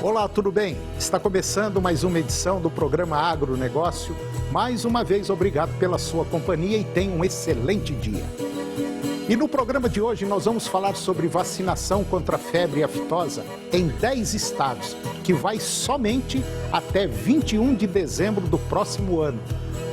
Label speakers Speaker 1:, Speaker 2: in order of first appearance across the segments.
Speaker 1: Olá, tudo bem? Está começando mais uma edição do programa Agronegócio. Mais uma vez, obrigado pela sua companhia e tenha um excelente dia. E no programa de hoje nós vamos falar sobre vacinação contra a febre aftosa em 10 estados, que vai somente até 21 de dezembro do próximo ano.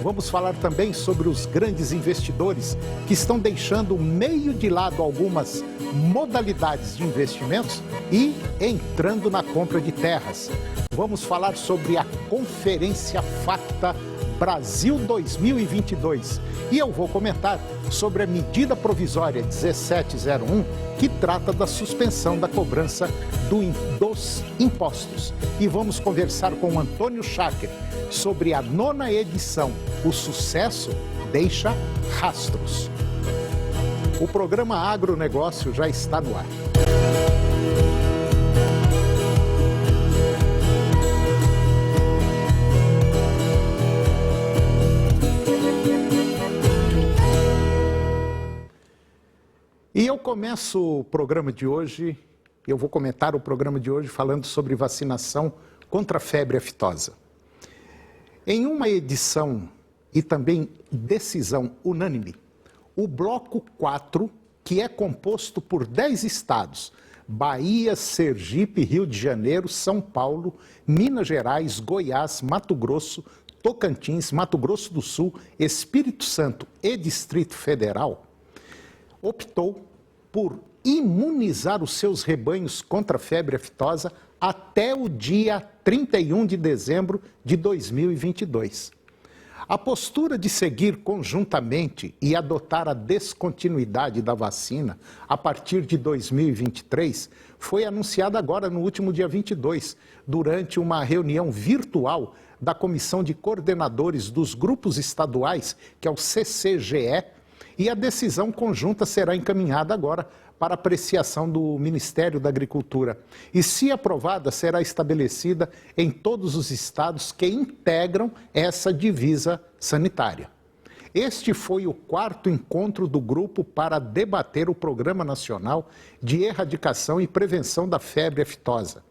Speaker 1: Vamos falar também sobre os grandes investidores que estão deixando meio de lado algumas modalidades de investimentos e entrando na compra de terras. Vamos falar sobre a Conferência Facta Brasil 2022 e eu vou comentar sobre a medida provisória 1701 que trata da suspensão da cobrança dos impostos. E vamos conversar com o Antônio Schacker sobre a 9ª edição. O sucesso deixa rastros. O programa Agronegócio já está no ar. E eu começo o programa de hoje, eu vou comentar o programa de hoje falando sobre vacinação contra a febre aftosa. Em uma edição e também decisão unânime, o Bloco 4, que é composto por 10 estados, Bahia, Sergipe, Rio de Janeiro, São Paulo, Minas Gerais, Goiás, Mato Grosso, Tocantins, Mato Grosso do Sul, Espírito Santo e Distrito Federal, optou por imunizar os seus rebanhos contra a febre aftosa até o dia 31 de dezembro de 2022. A postura de seguir conjuntamente e adotar a descontinuidade da vacina a partir de 2023 foi anunciada agora no último dia 22, durante uma reunião virtual da Comissão de Coordenadores dos Grupos Estaduais, que é o CCGE, e a decisão conjunta será encaminhada agora para apreciação do Ministério da Agricultura. E, se aprovada, será estabelecida em todos os estados que integram essa divisa sanitária. Este foi o 4º encontro do grupo para debater o Programa Nacional de Erradicação e Prevenção da Febre Aftosa,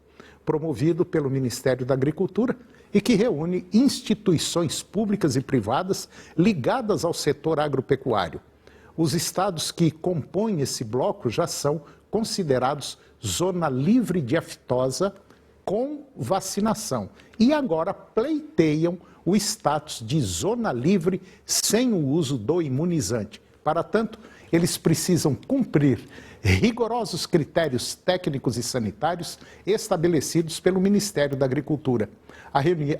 Speaker 1: promovido pelo Ministério da Agricultura e que reúne instituições públicas e privadas ligadas ao setor agropecuário. Os estados que compõem esse bloco já são considerados zona livre de aftosa com vacinação e agora pleiteiam o status de zona livre sem o uso do imunizante. Para tanto, eles precisam cumprir rigorosos critérios técnicos e sanitários estabelecidos pelo Ministério da Agricultura.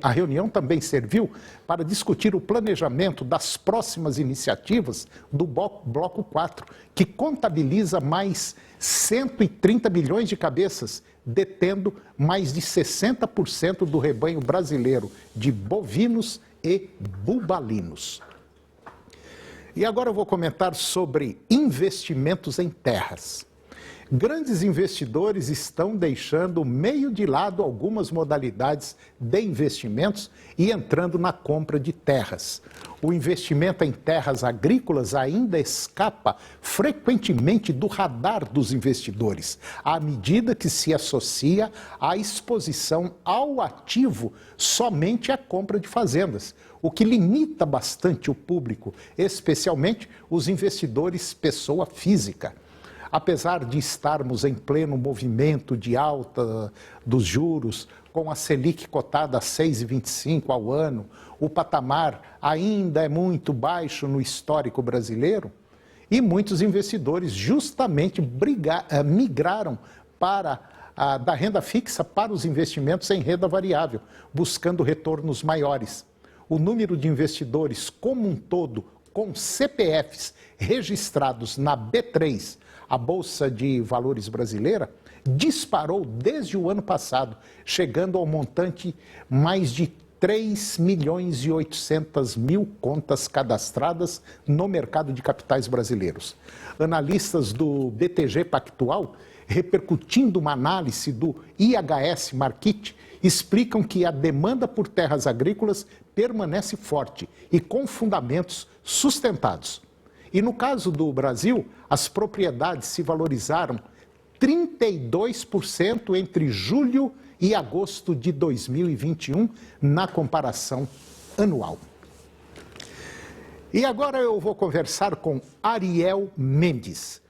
Speaker 1: A reunião também serviu para discutir o planejamento das próximas iniciativas do Bloco 4, que contabiliza mais 130 milhões de cabeças, detendo mais de 60% do rebanho brasileiro de bovinos e bubalinos. E agora eu vou comentar sobre investimentos em terras. Grandes investidores estão deixando meio de lado algumas modalidades de investimentos e entrando na compra de terras. O investimento em terras agrícolas ainda escapa frequentemente do radar dos investidores, à medida que se associa à exposição ao ativo somente à compra de fazendas, o que limita bastante o público, especialmente os investidores pessoa física. Apesar de estarmos em pleno movimento de alta dos juros, com a Selic cotada a 6,25 ao ano, o patamar ainda é muito baixo no histórico brasileiro e muitos investidores justamente migraram da renda fixa para os investimentos em renda variável, buscando retornos maiores. O número de investidores como um todo com CPFs registrados na B3, a Bolsa de Valores brasileira, disparou desde o ano passado, chegando ao montante mais de 3.800.000 contas cadastradas no mercado de capitais brasileiros. Analistas do BTG Pactual, repercutindo uma análise do IHS Markit, explicam que a demanda por terras agrícolas permanece forte e com fundamentos sustentados. E no caso do Brasil, as propriedades se valorizaram 32% entre julho e agosto de 2021, na comparação anual. E agora eu vou conversar com Ariel Mendes.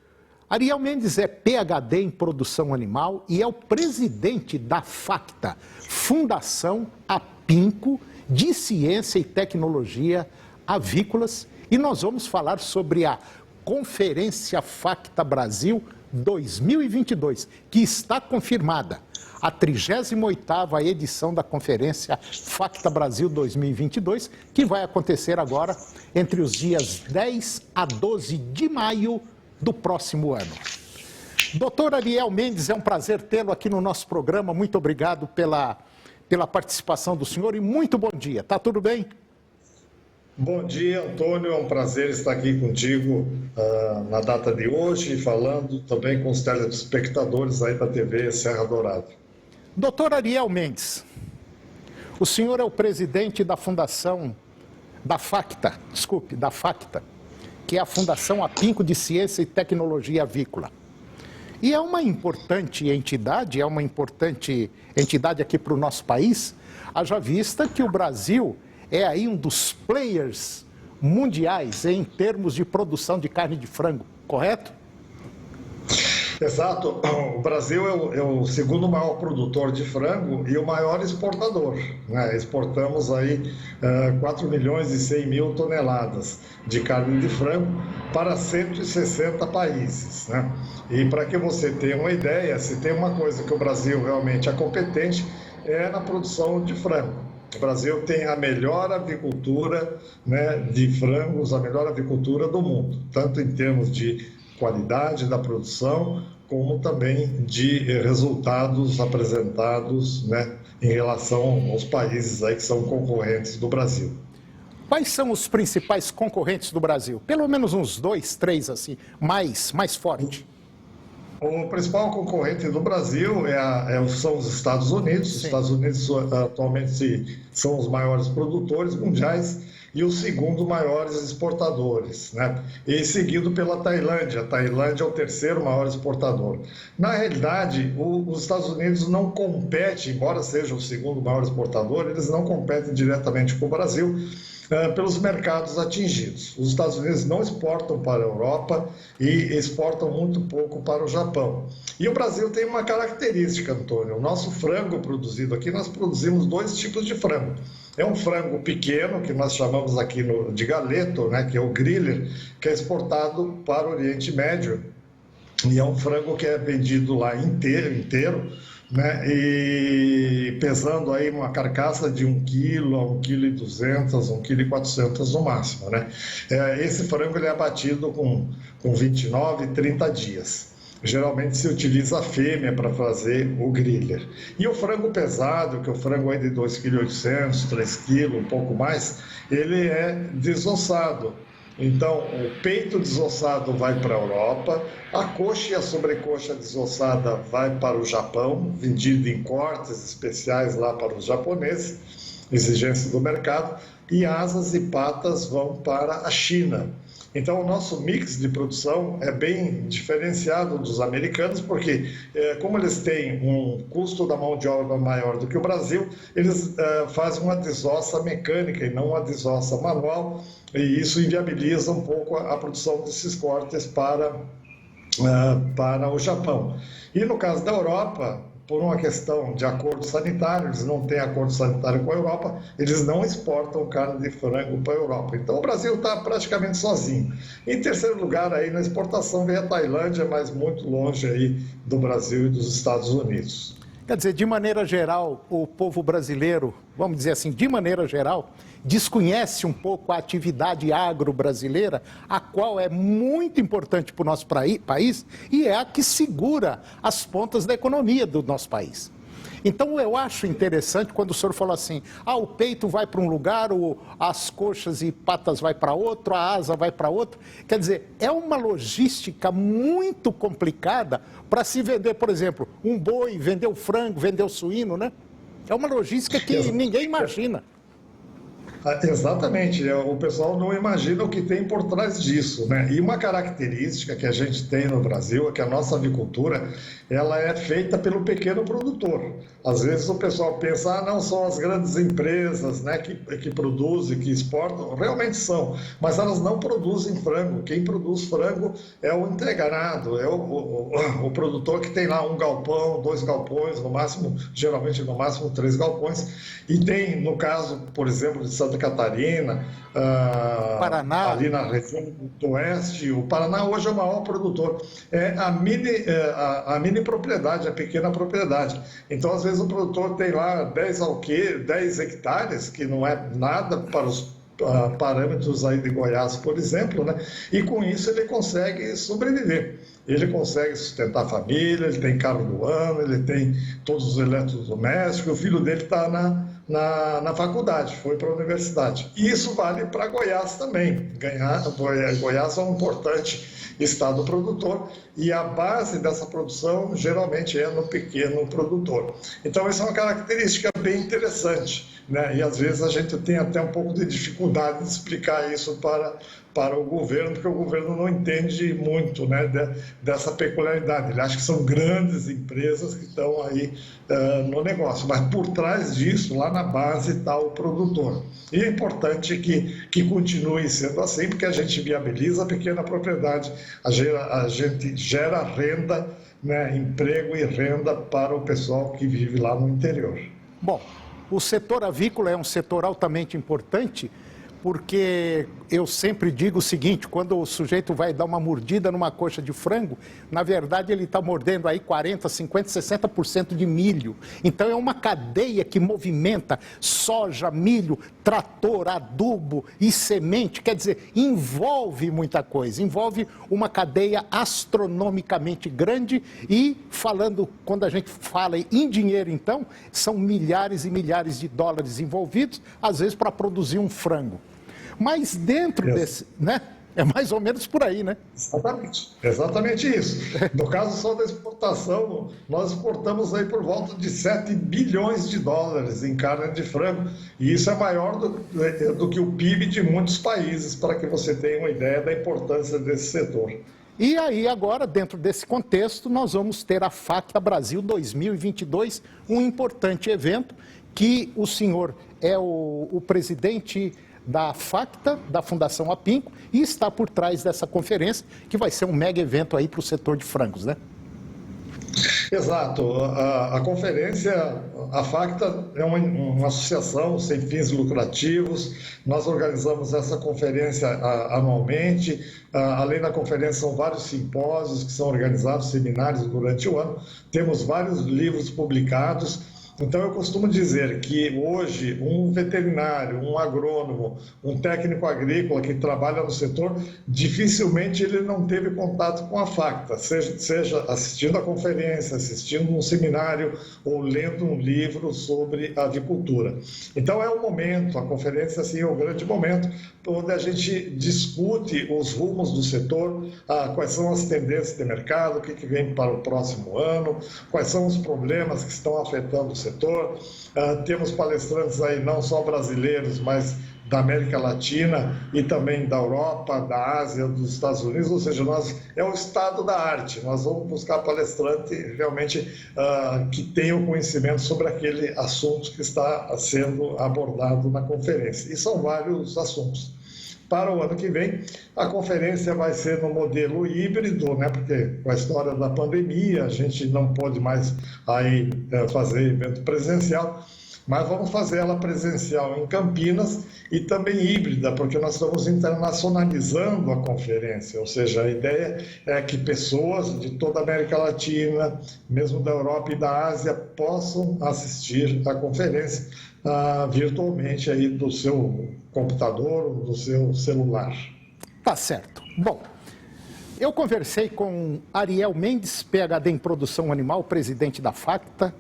Speaker 1: Ariel Mendes é PhD em produção animal e é o presidente da FACTA, Fundação Apinco de Ciência e Tecnologia Avícolas. E nós vamos falar sobre a Conferência FACTA Brasil 2022, que está confirmada. A 38ª edição da Conferência FACTA Brasil 2022, que vai acontecer agora entre os dias 10 a 12 de maio do próximo ano. Doutor Ariel Mendes, é um prazer tê-lo aqui no nosso programa. Muito obrigado pela participação do senhor e muito bom dia. Tá tudo bem?
Speaker 2: Bom dia, Antônio. É um prazer estar aqui contigo na data de hoje, falando também com os telespectadores aí da TV Serra Dourada.
Speaker 1: Doutor Ariel Mendes, o senhor é o presidente da Fundação da FACTA, que é a Fundação Apinco de Ciência e Tecnologia Avícola. E é uma importante entidade aqui para o nosso país, haja vista que o Brasil é aí um dos players mundiais em termos de produção de carne de frango, correto?
Speaker 2: Exato. O Brasil é o segundo maior produtor de frango e o maior exportador, né? Exportamos aí 4 milhões e 100 mil toneladas de carne de frango para 160 países, né? E para que você tenha uma ideia, se tem uma coisa que o Brasil realmente é competente, é na produção de frango. O Brasil tem a melhor avicultura, né, de frangos, a melhor avicultura do mundo, tanto em termos de qualidade da produção, como também de resultados apresentados, né, em relação aos países aí que são concorrentes do Brasil.
Speaker 1: Quais são os principais concorrentes do Brasil? Pelo menos uns 2, 3, assim, mais forte.
Speaker 2: O principal concorrente do Brasil são os Estados Unidos. Sim. Os Estados Unidos atualmente são os maiores produtores mundiais e os segundo maiores exportadores, né? E seguido pela Tailândia. A Tailândia é o terceiro maior exportador. Na realidade, os Estados Unidos não competem, embora seja o segundo maior exportador, eles não competem diretamente com o Brasil, pelos mercados atingidos. Os Estados Unidos não exportam para a Europa e exportam muito pouco para o Japão. E o Brasil tem uma característica, Antônio. O nosso frango produzido aqui, nós produzimos 2 tipos de frango. É um frango pequeno, que nós chamamos aqui de galeto, né, que é o griller, que é exportado para o Oriente Médio. E é um frango que é vendido lá inteiro, né, e pesando aí uma carcaça de 1 kg a 1,2 kg, 1,4 kg no máximo, né? Esse frango ele é abatido com 29, 30 dias. Geralmente se utiliza a fêmea para fazer o griller. E o frango pesado, que é o frango aí de 2,8 kg, 3 kg, um pouco mais, ele é desossado. Então, o peito desossado vai para a Europa, a coxa e a sobrecoxa desossada vai para o Japão, vendido em cortes especiais lá para os japoneses, exigência do mercado, e asas e patas vão para a China. Então, o nosso mix de produção é bem diferenciado dos americanos, porque como eles têm um custo da mão de obra maior do que o Brasil, eles fazem uma desossa mecânica e não uma desossa manual, e isso inviabiliza um pouco a produção desses cortes para o Japão. E no caso da Europa, por uma questão de acordo sanitário, eles não têm acordo sanitário com a Europa, eles não exportam carne de frango para a Europa. Então o Brasil está praticamente sozinho. Em terceiro lugar, aí na exportação vem a Tailândia, mas muito longe aí do Brasil e dos Estados Unidos.
Speaker 1: Quer dizer, de maneira geral, o povo brasileiro, vamos dizer assim, de maneira geral, desconhece um pouco a atividade agro-brasileira, a qual é muito importante para o nosso país e é a que segura as pontas da economia do nosso país. Então, eu acho interessante quando o senhor falou assim, o peito vai para um lugar, as coxas e patas vai para outro, a asa vai para outro. Quer dizer, é uma logística muito complicada para se vender, por exemplo, um boi, vender o frango, vender o suíno, né? É uma logística que ninguém imagina.
Speaker 2: Exatamente, o pessoal não imagina o que tem por trás disso, né? E uma característica que a gente tem no Brasil é que a nossa avicultura, ela é feita pelo pequeno produtor. Às vezes o pessoal pensa, não, são as grandes empresas, né, que produzem, que exportam, realmente são, mas elas não produzem frango. Quem produz frango é o integrado, é o produtor que tem lá um galpão, 2 galpões, no máximo, geralmente no máximo 3 galpões, e tem, no caso, por exemplo, de Santa Catarina,
Speaker 1: Paraná.
Speaker 2: ali na região do Oeste, o Paraná hoje é o maior produtor. É a mini propriedade, a pequena propriedade. Então, às vezes, o produtor tem lá 10 hectares, que não é nada para os parâmetros aí de Goiás, por exemplo, né? E com isso ele consegue sobreviver. Ele consegue sustentar a família, ele tem carro do ano, ele tem todos os eletrodomésticos, o filho dele está na faculdade, foi para a universidade. E isso vale para Goiás também. Goiás é um importante estado produtor e a base dessa produção geralmente é no pequeno produtor. Então, essa é uma característica bem interessante, né? E às vezes a gente tem até um pouco de dificuldade de explicar isso para o governo, porque o governo não entende muito, né, dessa peculiaridade. Ele acha que são grandes empresas que estão aí no negócio, mas por trás disso, lá na base, está o produtor. E é importante que continue sendo assim, porque a gente viabiliza a pequena propriedade, a gente gera renda, né, emprego e renda para o pessoal que vive lá no interior.
Speaker 1: Bom, o setor avícola é um setor altamente importante, porque eu sempre digo o seguinte, quando o sujeito vai dar uma mordida numa coxa de frango, na verdade ele está mordendo aí 40%, 50%, 60% de milho. Então é uma cadeia que movimenta soja, milho, trator, adubo e semente, quer dizer, envolve muita coisa, envolve uma cadeia astronomicamente grande e quando a gente fala em dinheiro então, são milhares e milhares de dólares envolvidos, às vezes para produzir um frango. Mas dentro desse, né? É mais ou menos por aí, né?
Speaker 2: Exatamente isso. No caso só da exportação, nós exportamos aí por volta de 7 bilhões de dólares em carne de frango. E isso é maior do que o PIB de muitos países, para que você tenha uma ideia da importância desse setor.
Speaker 1: E aí agora, dentro desse contexto, nós vamos ter a FACTA Brasil 2022, um importante evento que o senhor é o presidente da FACTA, da Fundação Apinco, e está por trás dessa conferência, que vai ser um mega evento aí para o setor de frangos, né?
Speaker 2: Exato. A conferência, a FACTA é uma associação sem fins lucrativos. Nós organizamos essa conferência anualmente. Além da conferência, são vários simpósios que são organizados, seminários durante o ano. Temos vários livros publicados. Então, eu costumo dizer que hoje um veterinário, um agrônomo, um técnico agrícola que trabalha no setor, dificilmente ele não teve contato com a FACTA, seja assistindo a conferência, assistindo um seminário ou lendo um livro sobre avicultura. Então, é o momento, a conferência assim, é o grande momento onde a gente discute os rumos do setor, quais são as tendências de mercado, o que vem para o próximo ano, quais são os problemas que estão afetando o setor. Temos palestrantes aí não só brasileiros, mas da América Latina e também da Europa, da Ásia, dos Estados Unidos, ou seja, é o estado da arte. Nós vamos buscar palestrante realmente que tenha o conhecimento sobre aquele assunto que está sendo abordado na conferência. E são vários assuntos. Para o ano que vem, a conferência vai ser no modelo híbrido, né? Porque com a história da pandemia, a gente não pode mais aí fazer evento presencial, mas vamos fazer ela presencial em Campinas e também híbrida, porque nós estamos internacionalizando a conferência, ou seja, a ideia é que pessoas de toda a América Latina, mesmo da Europa e da Ásia, possam assistir à conferência virtualmente aí do seu computador ou do seu celular.
Speaker 1: Tá certo. Bom, eu conversei com Ariel Mendes, PhD em Produção Animal, presidente da FACTA,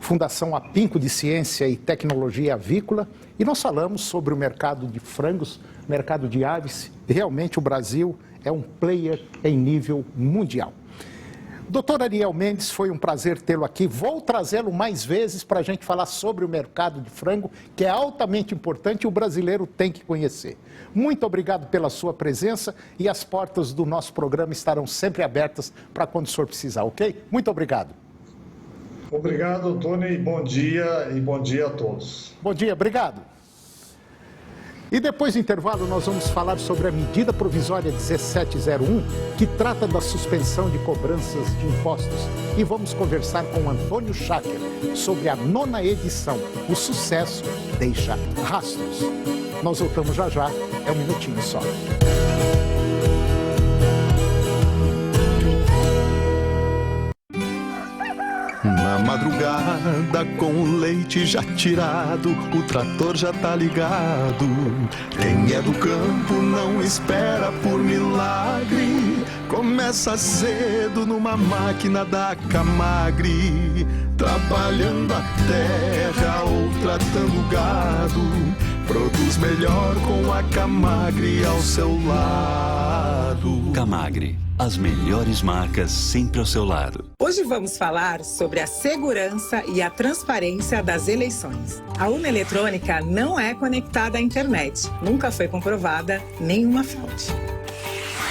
Speaker 1: Fundação Apinco de Ciência e Tecnologia Avícola, e nós falamos sobre o mercado de frangos, mercado de aves. Realmente o Brasil é um player em nível mundial. Doutor Ariel Mendes, foi um prazer tê-lo aqui. Vou trazê-lo mais vezes para a gente falar sobre o mercado de frango, que é altamente importante e o brasileiro tem que conhecer. Muito obrigado pela sua presença e as portas do nosso programa estarão sempre abertas para quando o senhor precisar, ok? Muito obrigado.
Speaker 2: Obrigado, Tony, e bom dia a todos.
Speaker 1: Bom dia, obrigado. E depois do intervalo, nós vamos falar sobre a medida provisória 1701, que trata da suspensão de cobranças de impostos. E vamos conversar com o Antônio Schacker sobre a 9ª edição. O sucesso deixa rastros. Nós voltamos já já, é um minutinho só.
Speaker 3: Na madrugada, com o leite já tirado, o trator já tá ligado. Quem é do campo não espera por milagre. Começa cedo numa máquina da Camagre, trabalhando a terra ou tratando o gado. Produz melhor com a Camagre ao seu lado.
Speaker 4: Camagre, as melhores marcas sempre ao seu lado.
Speaker 5: Hoje vamos falar sobre a segurança e a transparência das eleições. A urna eletrônica não é conectada à internet. Nunca foi comprovada nenhuma fraude.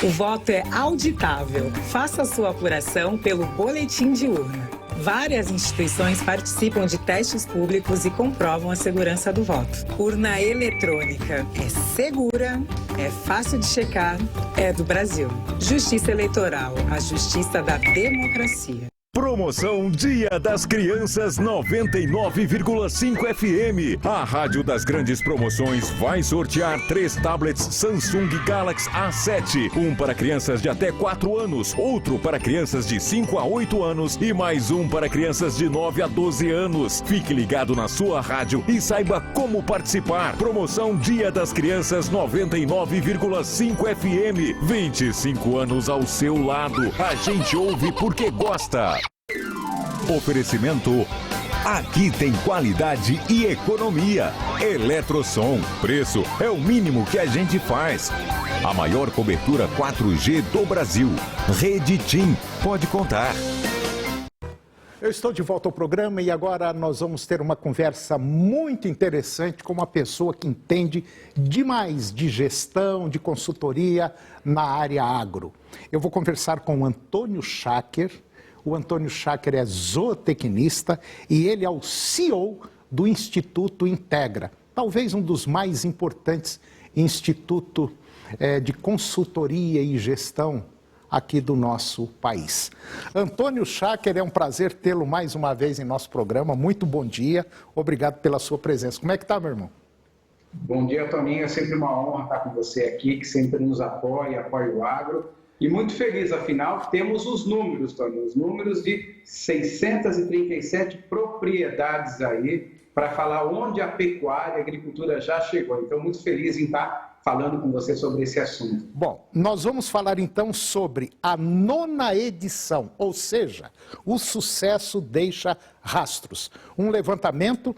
Speaker 5: O voto é auditável. Faça a sua apuração pelo boletim de urna. Várias instituições participam de testes públicos e comprovam a segurança do voto. Urna eletrônica é segura, é fácil de checar, é do Brasil. Justiça Eleitoral, a justiça da democracia.
Speaker 6: Promoção Dia das Crianças 99,5 FM. A Rádio das Grandes Promoções vai sortear 3 tablets Samsung Galaxy A7. Um para crianças de até 4 anos, outro para crianças de 5 a 8 anos e mais um para crianças de 9 a 12 anos. Fique ligado na sua rádio e saiba como participar. Promoção Dia das Crianças 99,5 FM. 25 anos ao seu lado. A gente ouve porque gosta. Oferecimento: aqui tem qualidade e economia. Eletrosom, preço é o mínimo que a gente faz. A maior cobertura 4G do Brasil. Rede TIM, pode contar.
Speaker 1: Eu estou de volta ao programa e agora nós vamos ter uma conversa muito interessante com uma pessoa que entende demais de gestão, de consultoria na área agro. Eu vou conversar com o Antônio Schacker. O Antônio Schacker é zootecnista e ele é o CEO do Instituto Integra, talvez um dos mais importantes institutos de consultoria e gestão aqui do nosso país. Antônio Schacker, é um prazer tê-lo mais uma vez em nosso programa. Muito bom dia, obrigado pela sua presença. Como é que está, meu irmão?
Speaker 7: Bom dia, Toninho. É sempre uma honra estar com você aqui, que sempre nos apoia o agro. E muito feliz, afinal, temos os números, Toninho, os números de 637 propriedades aí, para falar onde a pecuária, a agricultura já chegou. Então, muito feliz em estar falando com você sobre esse assunto.
Speaker 1: Bom, nós vamos falar então sobre a 9ª edição, ou seja, o sucesso deixa rastros. Um levantamento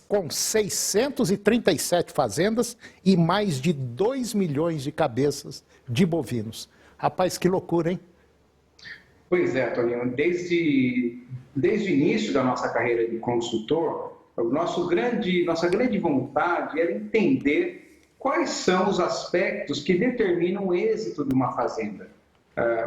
Speaker 1: com 637 fazendas e mais de 2 milhões de cabeças de bovinos. Rapaz, que loucura, hein?
Speaker 7: Pois é, Toninho, desde o início da nossa carreira de consultor, nossa grande vontade era entender quais são os aspectos que determinam o êxito de uma fazenda.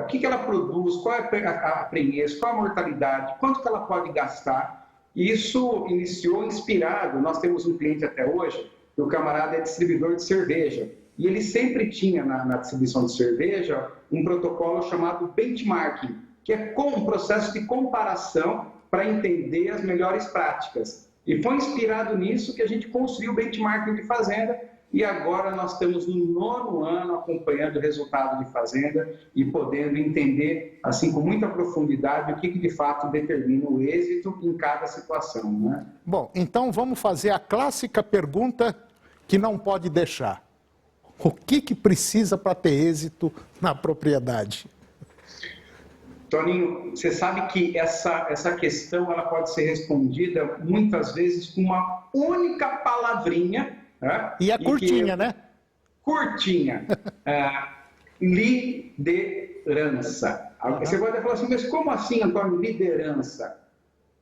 Speaker 7: O que ela produz, qual é a prenhez, qual a mortalidade, quanto que ela pode gastar. Isso iniciou inspirado, nós temos um cliente até hoje, que o camarada é distribuidor de cerveja. E ele sempre tinha na distribuição de cerveja um protocolo chamado benchmarking, que é um processo de comparação para entender as melhores práticas. E foi inspirado nisso que a gente construiu o benchmarking de fazenda e agora nós estamos no 9º ano acompanhando o resultado de fazenda e podendo entender, assim, com muita profundidade, o que de fato determina o êxito em cada situação, né?
Speaker 1: Bom, então vamos fazer a clássica pergunta que não pode deixar. O que precisa para ter êxito na propriedade?
Speaker 7: Toninho, você sabe que essa questão ela pode ser respondida muitas vezes com uma única palavrinha. Né?
Speaker 1: E é curtinha, né?
Speaker 7: Curtinha. Liderança. Você pode falar assim, mas como assim, Antônio, liderança?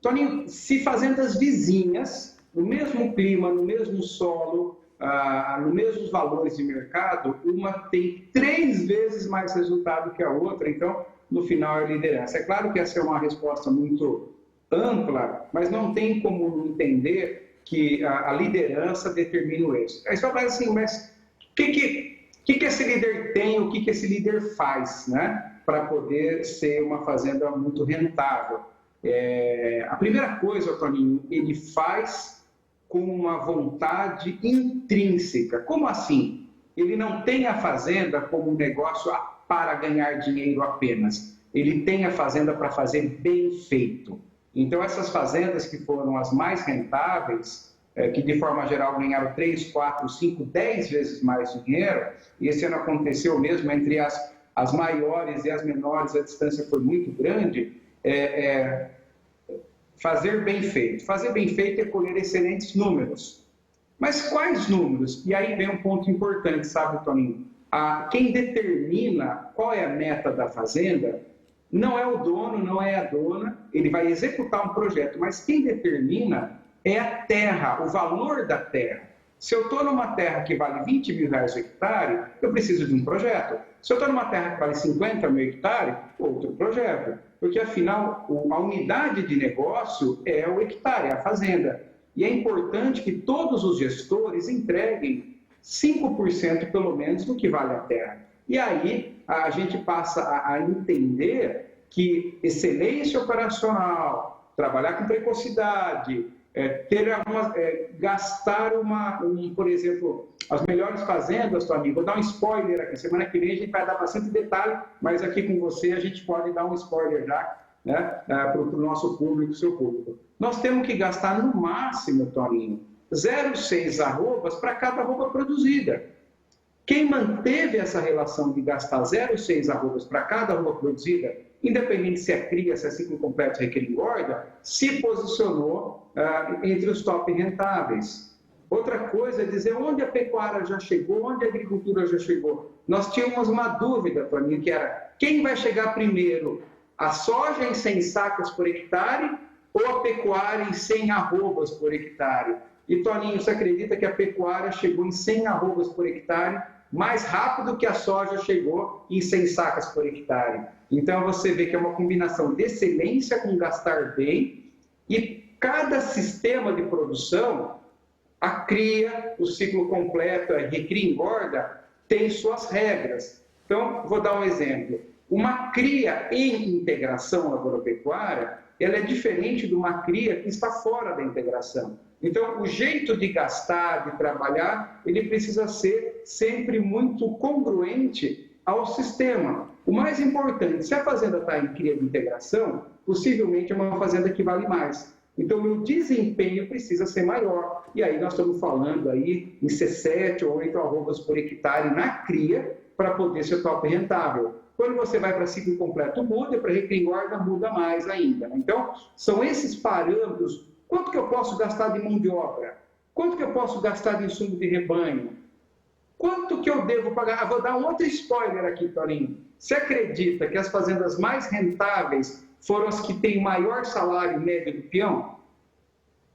Speaker 7: Toninho, se fazendas vizinhas, no mesmo clima, no mesmo solo, nos mesmos valores de mercado, uma tem 3 vezes mais resultado que a outra, então, no final, é liderança. É claro que essa é uma resposta muito ampla, mas não tem como entender que a liderança determina o êxito. Aí você fala assim, mas o que esse líder tem, o que esse líder faz, né, para poder ser uma fazenda muito rentável? A primeira coisa, Toninho, ele faz com uma vontade intrínseca. Como assim? Ele não tem a fazenda como um negócio para ganhar dinheiro apenas. Ele tem a fazenda para fazer bem feito. Então, essas fazendas que foram as mais rentáveis, que de forma geral ganharam 3, 4, 5, 10 vezes mais dinheiro, e esse ano aconteceu mesmo entre as maiores e as menores, a distância foi muito grande, fazer bem feito. Fazer bem feito é colher excelentes números. Mas quais números? E aí vem um ponto importante, sabe, Toninho? Quem determina qual é a meta da fazenda não é o dono, não é a dona, ele vai executar um projeto, mas quem determina é a terra, o valor da terra. Se eu estou numa terra que vale 20 mil reais o hectare, eu preciso de um projeto. Se eu estou numa terra que vale 50 mil hectare, outro projeto. Porque, afinal, a unidade de negócio é o hectare, a fazenda. E é importante que todos os gestores entreguem 5% pelo menos do que vale a terra. E aí a gente passa a entender que excelência operacional, trabalhar com precocidade, gastar por exemplo, as melhores fazendas, Toninho. Vou dar um spoiler aqui, semana que vem a gente vai dar bastante detalhe, mas aqui com você a gente pode dar um spoiler já, né, para o nosso público, seu público. Nós temos que gastar no máximo, Toninho, 0,6 arrobas para cada arroba produzida. Quem manteve essa relação de gastar 0,6 arrobas para cada arroba produzida, independente se é cria, se é ciclo completo, requer engorda, se posicionou entre os top rentáveis. Outra coisa é dizer onde a pecuária já chegou, onde a agricultura já chegou. Nós tínhamos uma dúvida, Toninho, que era quem vai chegar primeiro, a soja em 100 sacas por hectare ou a pecuária em 100 arrobas por hectare? E, Toninho, você acredita que a pecuária chegou em 100 arrobas por hectare mais rápido que a soja chegou em 100 sacas por hectare? Então, você vê que é uma combinação de excelência com gastar bem, e cada sistema de produção, a cria, o ciclo completo, a recria e engorda, tem suas regras. Então, vou dar um exemplo. Uma cria em integração agropecuária, ela é diferente de uma cria que está fora da integração. Então, o jeito de gastar, de trabalhar, ele precisa ser sempre muito congruente ao sistema. O mais importante, se a fazenda está em cria de integração, possivelmente é uma fazenda que vale mais. Então, o meu desempenho precisa ser maior. E aí nós estamos falando aí em ser 7 ou 8 arrobas por hectare na cria para poder ser top rentável. Quando você vai para ciclo completo, muda, para recria e engorda, muda mais ainda. Então, são esses parâmetros. Quanto que eu posso gastar de mão de obra? Quanto que eu posso gastar de insumo de rebanho? Quanto que eu devo pagar? Vou dar um outro spoiler aqui, Toninho. Você acredita que as fazendas mais rentáveis foram as que têm maior salário médio do peão?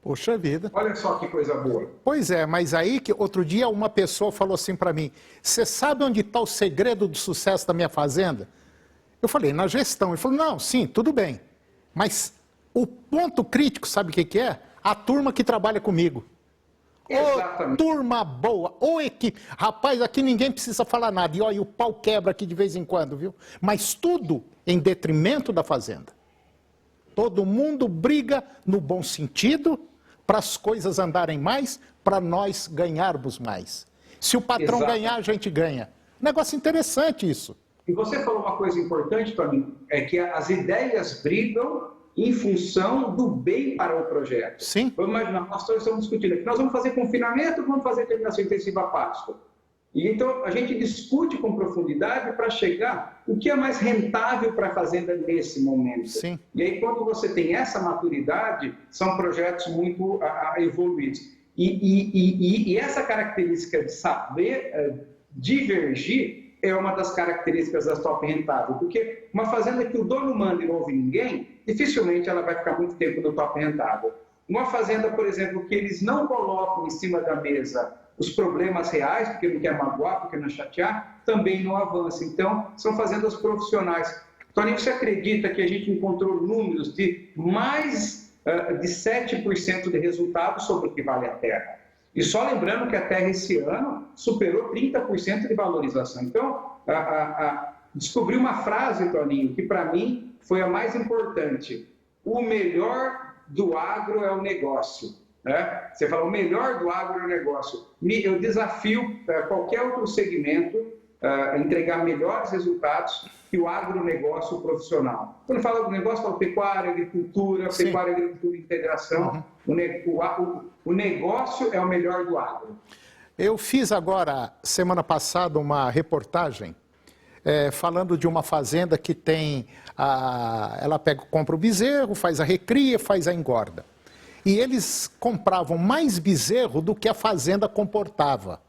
Speaker 1: Poxa vida.
Speaker 7: Olha só que coisa boa.
Speaker 1: Pois é, mas aí que outro dia uma pessoa falou assim para mim, você sabe onde está o segredo do sucesso da minha fazenda? Eu falei, na gestão. Ele falou, não, sim, tudo bem. Mas o ponto crítico, sabe o que é? A turma que trabalha comigo. Ô, turma boa, ô equipe. Rapaz, aqui ninguém precisa falar nada. E olha, o pau quebra aqui de vez em quando, viu? Mas tudo em detrimento da fazenda. Todo mundo briga no bom sentido para as coisas andarem mais, para nós ganharmos mais. Se o patrão ganhar, a gente ganha. Negócio interessante isso.
Speaker 7: E você falou uma coisa importante, Toninho, é que as ideias brigam em função do bem para o projeto.
Speaker 1: Sim.
Speaker 7: Vamos imaginar, nós todos estamos discutindo aqui, nós vamos fazer confinamento ou vamos fazer terminação intensiva a pasto? E então a gente discute com profundidade para chegar o que é mais rentável para a fazenda nesse momento.
Speaker 1: Sim.
Speaker 7: E aí quando você tem essa maturidade, são projetos muito evoluídos. E essa característica de saber divergir é uma das características das top rentável? Porque uma fazenda que o dono manda e não ouve ninguém, dificilmente ela vai ficar muito tempo no top rentável. Uma fazenda, por exemplo, que eles não colocam em cima da mesa os problemas reais, porque não quer magoar, porque não chatear, também não avança. Então, são fazendas profissionais. Toninho, você acredita que a gente encontrou números de mais de 7% de resultado sobre o que vale a terra? E só lembrando que a terra esse ano superou 30% de valorização. Então, descobri uma frase, Toninho, que para mim foi a mais importante. O melhor do agro é o negócio. Né? Você fala, o melhor do agro é o negócio. Eu desafio qualquer outro segmento a entregar melhores resultados que o agronegócio profissional. Quando fala do negócio, fala pecuária, agricultura,
Speaker 1: Sim.
Speaker 7: pecuária, agricultura e integração. O negócio é o melhor do agro.
Speaker 1: Eu fiz agora, semana passada, uma reportagem falando de uma fazenda que tem... ela compra o bezerro, faz a recria, faz a engorda. E eles compravam mais bezerro do que a fazenda comportava.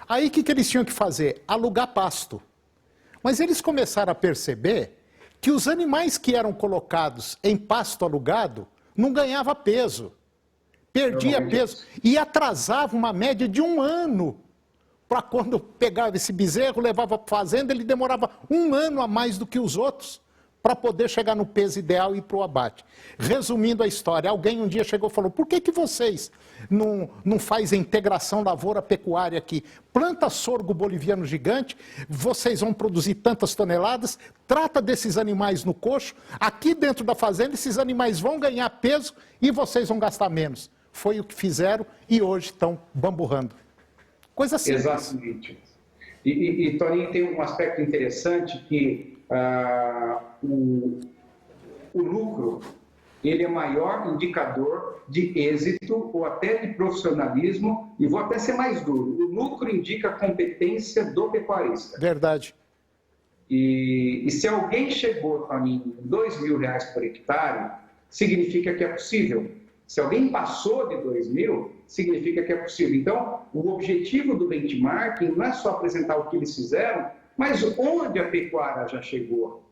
Speaker 1: Aí o que eles tinham que fazer? Alugar pasto. Mas eles começaram a perceber que os animais que eram colocados em pasto alugado não ganhavam peso. Perdia peso e atrasava uma média de 1 ano. Para quando pegava esse bezerro, levava para a fazenda, ele demorava 1 ano a mais do que os outros para poder chegar no peso ideal e ir para o abate. Resumindo a história, alguém um dia chegou e falou, por que vocês não fazem integração lavoura-pecuária aqui? Planta sorgo boliviano gigante, vocês vão produzir tantas toneladas, trata desses animais no coxo, aqui dentro da fazenda esses animais vão ganhar peso e vocês vão gastar menos. Foi o que fizeram e hoje estão bamburrando. Coisa simples.
Speaker 7: Exatamente. E Toninho, tem um aspecto interessante que o lucro, ele é maior indicador de êxito ou até de profissionalismo, e vou até ser mais duro. O lucro indica a competência do pecuarista.
Speaker 1: Verdade.
Speaker 7: E se alguém chegou, Toninho, em R$2.000 por hectare, significa que é possível. Se alguém passou de 2.000, significa que é possível. Então, o objetivo do benchmarking não é só apresentar o que eles fizeram, mas onde a pecuária já chegou.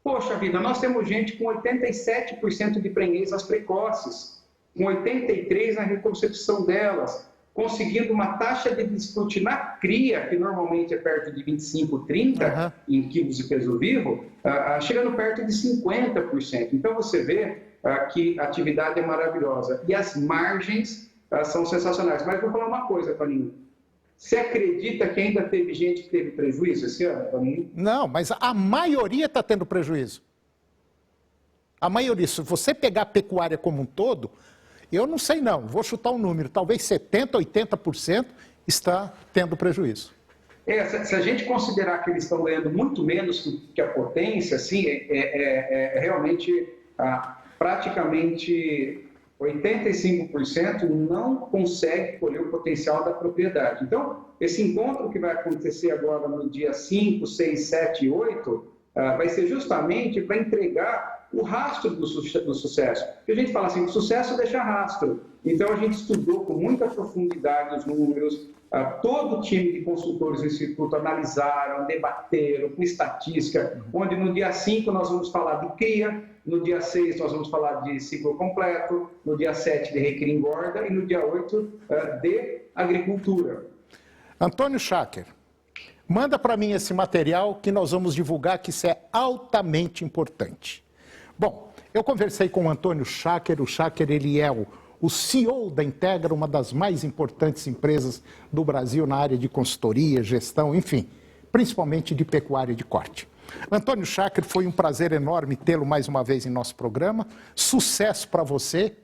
Speaker 7: Poxa vida, nós temos gente com 87% de prenhez precoces, com 83% na reconcepção delas, conseguindo uma taxa de desfrute na cria, que normalmente é perto de 25, 30 em quilos de peso vivo, chegando perto de 50%. Então, você vê que a atividade é maravilhosa. E as margens são sensacionais. Mas vou falar uma coisa, Toninho. Você acredita que ainda teve gente que teve prejuízo esse ano, Toninho?
Speaker 1: Não, mas a maioria está tendo prejuízo. A maioria. Se você pegar a pecuária como um todo, eu não sei não, vou chutar um número, talvez 70%, 80% está tendo prejuízo.
Speaker 7: Se a gente considerar que eles estão ganhando muito menos que a potência, assim, realmente praticamente 85% não consegue colher o potencial da propriedade. Então, esse encontro que vai acontecer agora no dia 5, 6, 7 e 8, vai ser justamente para entregar o rastro do sucesso. Porque a gente fala assim, o sucesso deixa rastro. Então, a gente estudou com muita profundidade os números, todo o time de consultores do Instituto analisaram, debateram com estatística, onde no dia 5 nós vamos falar de cria, no dia 6 nós vamos falar de ciclo completo, no dia 7 de recria e engorda e no dia 8 de agricultura.
Speaker 1: Antônio Schacker, manda para mim esse material que nós vamos divulgar, que isso é altamente importante. Bom, eu conversei com o Antônio Schacker, o Schacker ele é o CEO da Integra, uma das mais importantes empresas do Brasil na área de consultoria, gestão, enfim, principalmente de pecuária de corte. Antônio Schacker, foi um prazer enorme tê-lo mais uma vez em nosso programa. Sucesso para você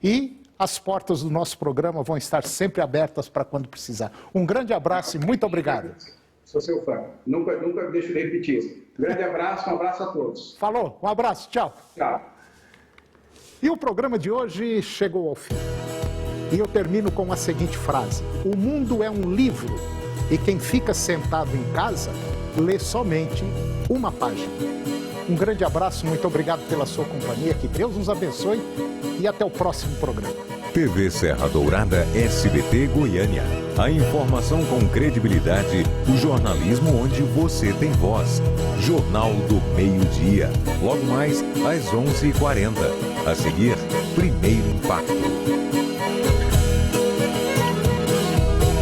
Speaker 1: e as portas do nosso programa vão estar sempre abertas para quando precisar. Um grande abraço e muito obrigado.
Speaker 7: Sou seu fã. Nunca deixo de repetir isso. Grande abraço, um abraço a todos.
Speaker 1: Falou, um abraço, tchau.
Speaker 7: Tchau.
Speaker 1: E o programa de hoje chegou ao fim. E eu termino com a seguinte frase: o mundo é um livro e quem fica sentado em casa lê somente uma página. Um grande abraço, muito obrigado pela sua companhia, que Deus nos abençoe e até o próximo programa.
Speaker 6: TV Serra Dourada, SBT Goiânia. A informação com credibilidade, o jornalismo onde você tem voz. Jornal do Meio-Dia. Logo mais às 11h40. A seguir, Primeiro Impacto.